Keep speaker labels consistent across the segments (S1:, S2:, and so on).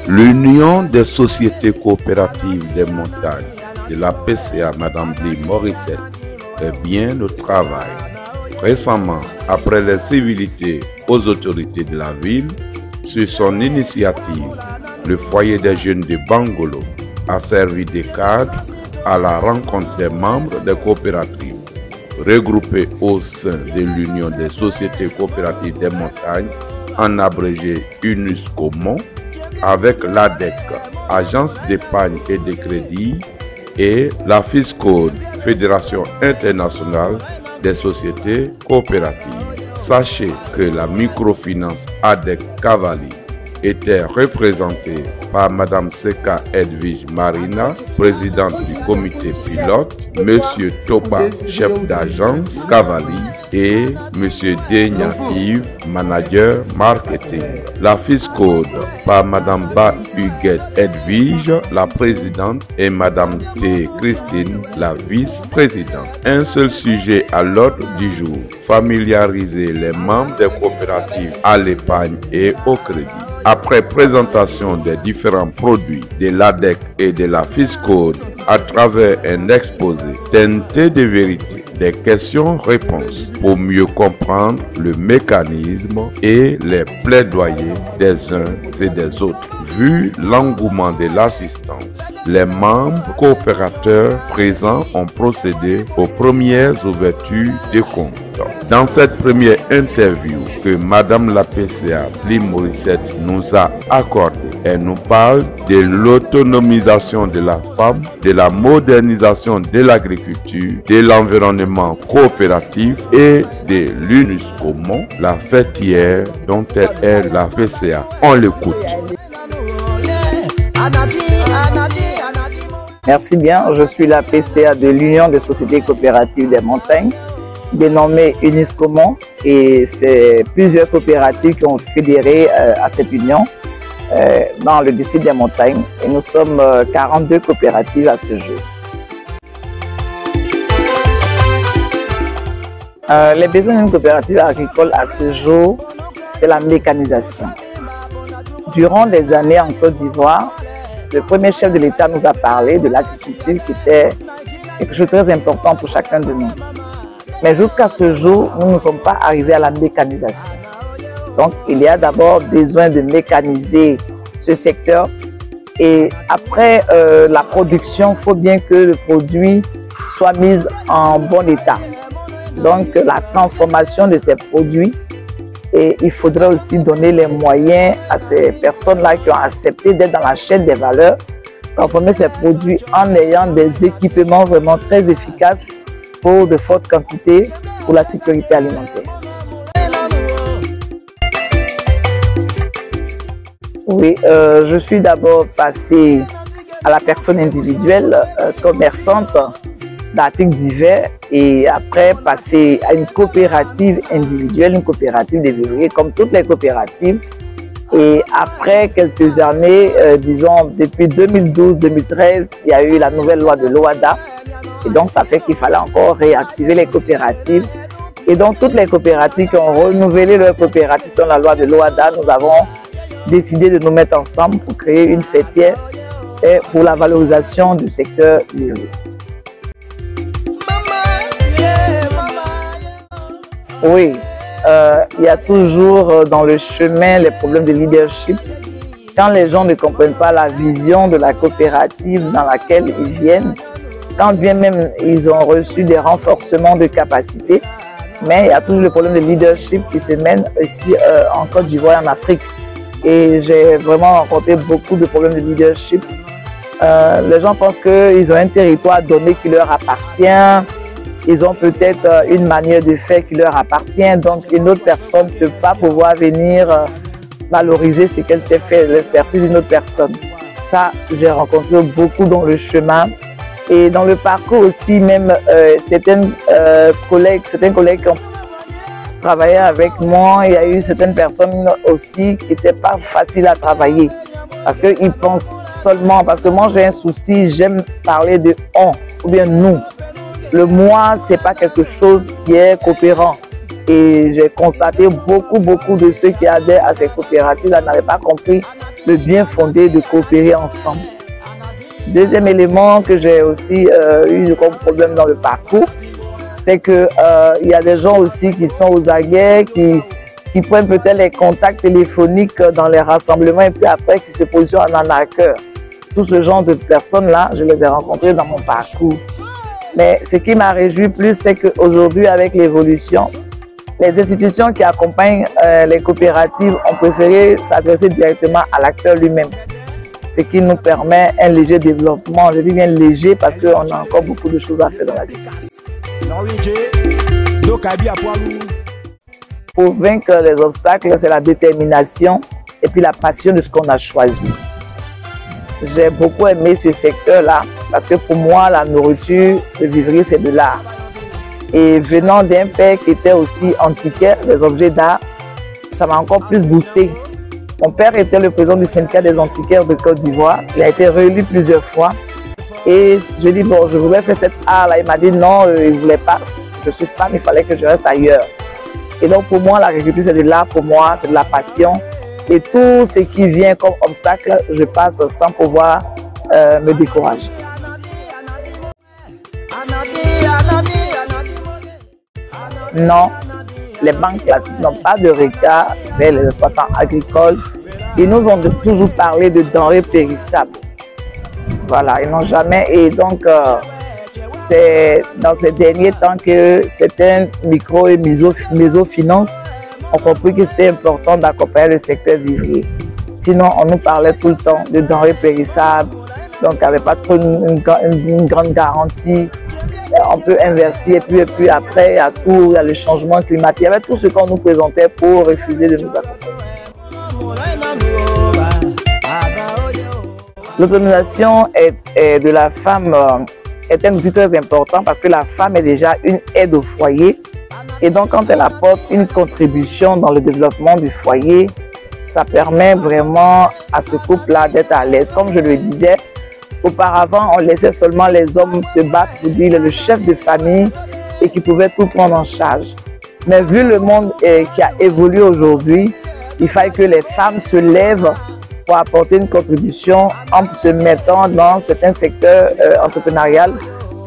S1: L'Union des sociétés coopératives des montagnes de la PCA Madame Bly Morissette fait bien le travail. Récemment, après les civilités aux autorités de la ville, sur son initiative, le foyer des jeunes de Bangolo a servi de cadre à la rencontre des membres des coopératives regroupés au sein de l'Union des sociétés coopératives des montagnes, en abrégé UNUSCOMON, avec l'ADEC, Agence d'épargne et de crédit, et la FISCODE, Fédération internationale des sociétés coopératives. Sachez que la microfinance ADEC Cavalli était représentée par Madame Seka Edwige Marina, présidente du comité pilote, Monsieur Toba, chef d'agence Cavalli, et Monsieur Denya Yves, manager marketing. La FISCODE par Madame Ba Huguette Edwige, la présidente, et Madame T. Christine, la vice-présidente. Un seul sujet à l'ordre du jour: familiariser les membres des coopératives à l'épargne et au crédit. Après présentation des différents produits de l'ADEC et de la FISCODE à travers un exposé teinté de vérité, des questions-réponses pour mieux comprendre le mécanisme et les plaidoyers des uns et des autres. Vu l'engouement de l'assistance, les membres coopérateurs présents ont procédé aux premières ouvertures de comptes. Dans cette première interview que Madame la PCA Bly Morissette nous a accordée, elle nous parle de l'autonomisation de la femme, de la modernisation de l'agriculture, de l'environnement coopératif et de l'UNUSCOMON, la fêtière dont elle est la PCA. On l'écoute.
S2: Merci bien, je suis la PCA de l'Union des sociétés coopératives des montagnes, dénommée UNUSCOMON, et c'est plusieurs coopératives qui ont fédéré à cette union dans le district des montagnes, et nous sommes 42 coopératives à ce jour. Les besoins d'une coopérative agricole à ce jour, c'est la mécanisation. Durant des années en Côte d'Ivoire, le premier chef de l'État nous a parlé de l'agriculture qui était quelque chose de très important pour chacun de nous. Mais jusqu'à ce jour, nous ne sommes pas arrivés à la mécanisation. Donc, il y a d'abord besoin de mécaniser ce secteur. Et après la production, il faut bien que le produit soit mis en bon état. Donc, la transformation de ces produits. Et il faudrait aussi donner les moyens à ces personnes-là qui ont accepté d'être dans la chaîne des valeurs, transformer ces produits en ayant des équipements vraiment très efficaces pour de fortes quantités pour la sécurité alimentaire. Oui, je suis d'abord passée à la personne individuelle, commerçante d'articles divers, et après passer à une coopérative individuelle, une coopérative de verrouillés, comme toutes les coopératives. Et après quelques années, disons depuis 2012-2013, il y a eu la nouvelle loi de l'OHADA. Et donc ça fait qu'il fallait encore réactiver les coopératives. Et donc toutes les coopératives qui ont renouvelé leur coopérative dans la loi de l'OHADA, nous avons décidé de nous mettre ensemble pour créer une fêtière et pour la valorisation du secteur du riz. Oui, il y a toujours dans le chemin les problèmes de leadership. Quand les gens ne comprennent pas la vision de la coopérative dans laquelle ils viennent, quand bien même ils ont reçu des renforcements de capacité, mais il y a toujours le problème de leadership qui se mène ici en Côte d'Ivoire et en Afrique. Et j'ai vraiment rencontré beaucoup de problèmes de leadership. Les gens pensent qu'ils ont un territoire donné qui leur appartient. Ils ont peut-être une manière de faire qui leur appartient, donc une autre personne ne peut pas pouvoir venir valoriser ce qu'elle sait faire, l'expertise d'une autre personne. Ça, j'ai rencontré beaucoup dans le chemin. Et dans le parcours aussi, même certains collègues qui ont travaillé avec moi, il y a eu certaines personnes aussi qui n'étaient pas faciles à travailler. Parce qu'ils pensent seulement, parce que moi j'ai un souci, j'aime parler de on ou bien nous. Le moi, c'est pas quelque chose qui est coopérant. Et j'ai constaté beaucoup de ceux qui adhèrent à ces coopératives n'avaient pas compris le bien fondé de coopérer ensemble. Deuxième élément que j'ai aussi eu comme problème dans le parcours, c'est qu'il y a des gens aussi qui sont aux aguets, qui prennent peut-être les contacts téléphoniques dans les rassemblements et puis après qui se positionnent en arnaqueur. Tout ce genre de personnes-là, je les ai rencontrées dans mon parcours. Mais ce qui m'a réjoui plus, c'est qu'aujourd'hui, avec l'évolution, les institutions qui accompagnent les coopératives ont préféré s'adresser directement à l'acteur lui-même. Ce qui nous permet un léger développement. Je dis bien léger parce qu'on a encore beaucoup de choses à faire dans la vie. Pour vaincre les obstacles, c'est la détermination et puis la passion de ce qu'on a choisi. J'ai beaucoup aimé ce secteur-là parce que pour moi, la nourriture, le vivrier, c'est de l'art. Et venant d'un père qui était aussi antiquaire, des objets d'art, ça m'a encore plus boosté. Mon père était le président du syndicat des antiquaires de Côte d'Ivoire. Il a été réélu plusieurs fois. Et je dis, bon, je voulais faire cet art-là. Il m'a dit non, il ne voulait pas. Je suis femme, il fallait que je reste ailleurs. Et donc pour moi, l'agriculture, c'est de l'art pour moi, c'est de la passion. Et tout ce qui vient comme obstacle, je passe sans pouvoir me décourager. Non, les banques classiques n'ont pas de regard vers les exploitants agricoles. Ils nous ont toujours parlé de denrées périssables. Voilà, ils n'ont jamais. Et donc, c'est dans ces derniers temps que certains micro et mésofinances ont compris que c'était important d'accompagner le secteur vivrier. Sinon, on nous parlait tout le temps de denrées périssables, donc il n'y avait pas trop une grande garantie. On peut investir et puis après, il y a le changement climatique. Il y avait tout ce qu'on nous présentait pour refuser de nous accompagner. L'autonomisation de la femme est un outil très important parce que la femme est déjà une aide au foyer. Et donc, quand elle apporte une contribution dans le développement du foyer, ça permet vraiment à ce couple-là d'être à l'aise. Comme je le disais, auparavant, on laissait seulement les hommes se battre pour dire le chef de famille et qui pouvait tout prendre en charge. Mais vu le monde qui a évolué aujourd'hui, il fallait que les femmes se lèvent pour apporter une contribution en se mettant dans certains secteurs entrepreneuriaux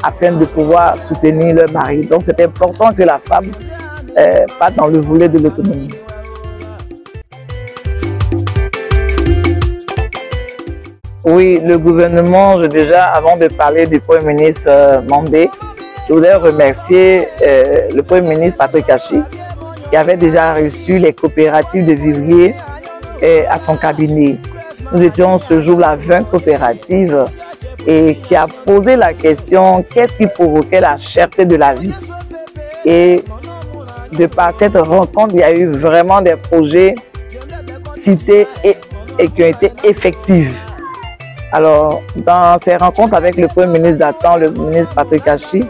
S2: afin de pouvoir soutenir leur mari. Donc c'est important que la femme parte dans le volet de l'autonomie. Oui, le gouvernement, avant de parler du Premier ministre Mandé, je voudrais remercier le Premier ministre Patrick Kachi qui avait déjà reçu les coopératives de vivriers à son cabinet. Nous étions ce jour-là 20 coopératives et qui a posé la question qu'est-ce qui provoquait la cherté de la vie. Et de par cette rencontre, il y a eu vraiment des projets cités et qui ont été effectifs. Alors, dans ces rencontres avec le Premier ministre d'antan, le ministre Patrick Kachi,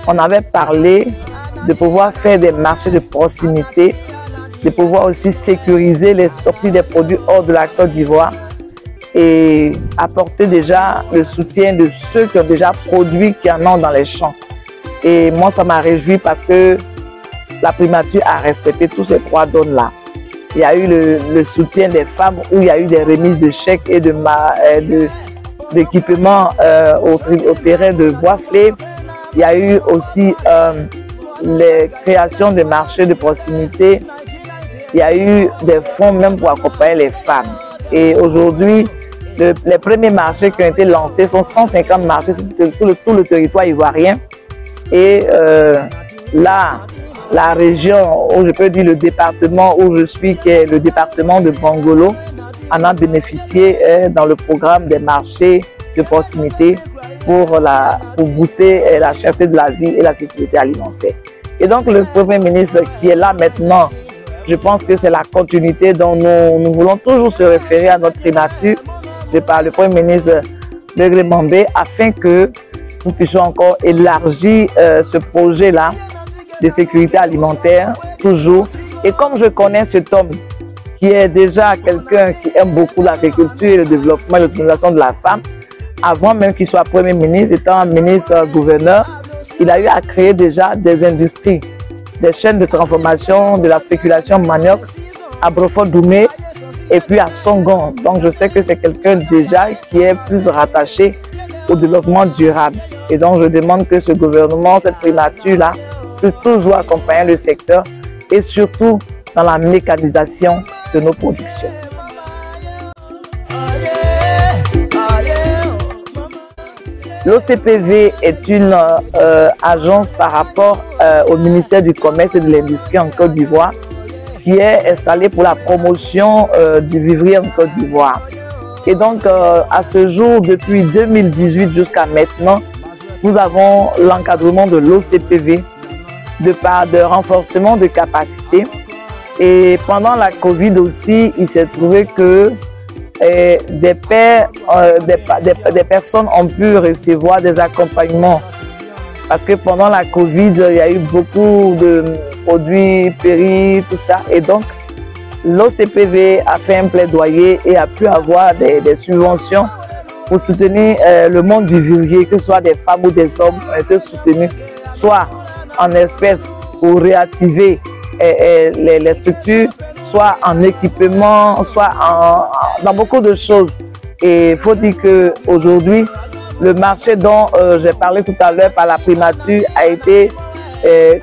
S2: on avait parlé de pouvoir faire des marchés de proximité, de pouvoir aussi sécuriser les sorties des produits hors de la Côte d'Ivoire et apporter déjà le soutien de ceux qui ont déjà produit, qui en ont dans les champs. Et moi, ça m'a réjoui parce que la primature a respecté tous ces trois donnes-là. Il y a eu le soutien des femmes où il y a eu des remises de chèques et d'équipements au terrain de Boisflé. Il y a eu aussi les créations de marchés de proximité. Il y a eu des fonds même pour accompagner les femmes. Et aujourd'hui, les premiers marchés qui ont été lancés sont 150 marchés sur tout le territoire ivoirien. Et là, la région, où je peux dire le département où je suis, qui est le département de Bangolo, en a bénéficié dans le programme des marchés de proximité pour booster la cherté de la vie et la sécurité alimentaire. Et donc le Premier ministre qui est là maintenant, je pense que c'est la continuité dont nous voulons toujours se référer à notre primature de par le Premier ministre Degré Mambé afin que nous puissions encore élargir ce projet-là de sécurité alimentaire, toujours. Et comme je connais cet homme, qui est déjà quelqu'un qui aime beaucoup l'agriculture et le développement et l'autonomisation de la femme, avant même qu'il soit Premier ministre, étant ministre-gouverneur, il a eu à créer déjà des industries, des chaînes de transformation de la spéculation manioc à Brofort-Doumé et puis à Songon. Donc je sais que c'est quelqu'un déjà qui est plus rattaché au développement durable. Et donc je demande que ce gouvernement, cette primature-là, puisse toujours accompagner le secteur et surtout dans la mécanisation de nos productions. L'OCPV est une agence par rapport au ministère du Commerce et de l'Industrie en Côte d'Ivoire qui est installée pour la promotion du vivrier en Côte d'Ivoire. Et donc, à ce jour, depuis 2018 jusqu'à maintenant, nous avons l'encadrement de l'OCPV de par de renforcement de capacité. Et pendant la Covid aussi, il s'est trouvé que des personnes ont pu recevoir des accompagnements. Parce que pendant la Covid, il y a eu beaucoup de produits péris, tout ça. Et donc, l'OCPV a fait un plaidoyer et a pu avoir des subventions pour soutenir le monde du vivrier, que ce soit des femmes ou des hommes ont été soutenus, soit en espèces pour réactiver les structures, soit en équipement, soit dans beaucoup de choses. Et il faut dire qu'aujourd'hui, le marché dont j'ai parlé tout à l'heure par la primature a été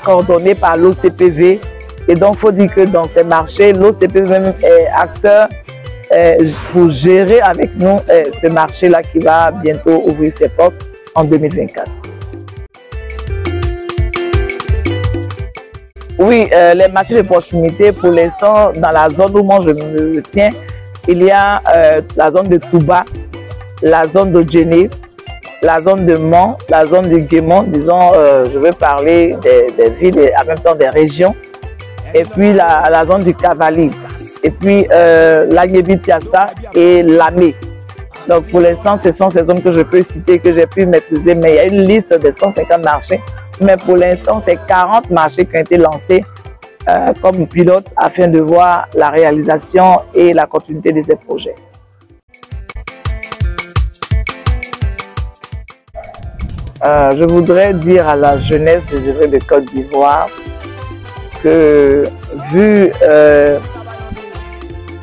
S2: coordonné par l'OCPV. Et donc, il faut dire que dans ces marchés, l'OCPV est acteur pour gérer avec nous ce marché-là qui va bientôt ouvrir ses portes en 2024. Oui, les marchés de proximité, pour l'instant, dans la zone où moi je me tiens, il y a la zone de Touba, la zone de Djenné, la zone de Mans, la zone de Guémon, disons, je veux parler des villes et en même temps des régions, et puis la zone du Cavali, et puis l'Aguebi-Tiassa et Lamé. Donc pour l'instant, ce sont ces zones que je peux citer, que j'ai pu maîtriser, mais il y a une liste de 150 marchés. Mais pour l'instant, c'est 40 marchés qui ont été lancés comme pilote afin de voir la réalisation et la continuité de ces projets. Je voudrais dire à la jeunesse des œuvres de Côte d'Ivoire que vu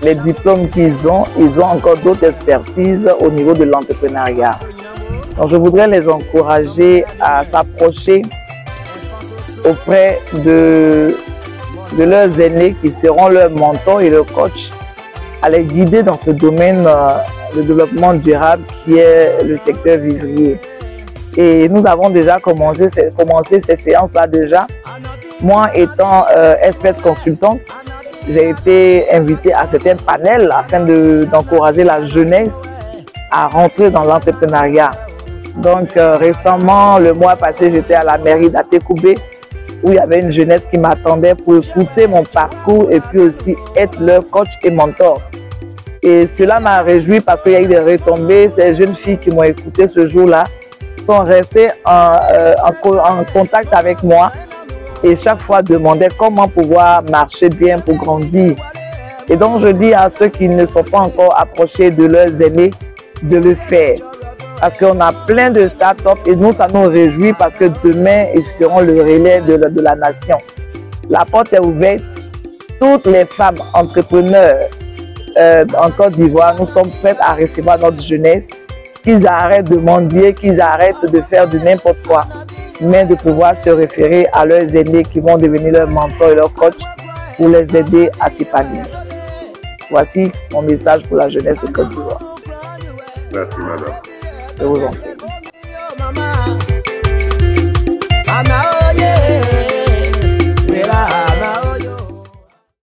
S2: les diplômes qu'ils ont encore d'autres expertises au niveau de l'entrepreneuriat. Donc je voudrais les encourager à s'approcher auprès de leurs aînés qui seront leurs mentors et leurs coachs, à les guider dans ce domaine de développement durable qui est le secteur vivrier. Et nous avons déjà commencé ces séances-là déjà. Moi étant experte consultante, j'ai été invitée à certains panels afin d'encourager la jeunesse à rentrer dans l'entrepreneuriat. Donc récemment, le mois passé, j'étais à la mairie d'Atekoubé, où il y avait une jeunesse qui m'attendait pour écouter mon parcours et puis aussi être leur coach et mentor. Et cela m'a réjoui parce qu'il y a eu des retombées. Ces jeunes filles qui m'ont écouté ce jour-là sont restées en contact avec moi et chaque fois demandaient comment pouvoir marcher bien pour grandir. Et donc je dis à ceux qui ne sont pas encore approchés de leurs aînés de le faire. Parce qu'on a plein de start-up et nous, ça nous réjouit parce que demain, ils seront le relais de la nation. La porte est ouverte. Toutes les femmes entrepreneurs en Côte d'Ivoire, nous sommes prêtes à recevoir notre jeunesse, qu'ils arrêtent de mendier, qu'ils arrêtent de faire de n'importe quoi, mais de pouvoir se référer à leurs aînés qui vont devenir leurs mentors et leurs coachs pour les aider à s'épanouir. Voici mon message pour la jeunesse de Côte d'Ivoire.
S1: Merci, madame.
S2: Je vous en prie.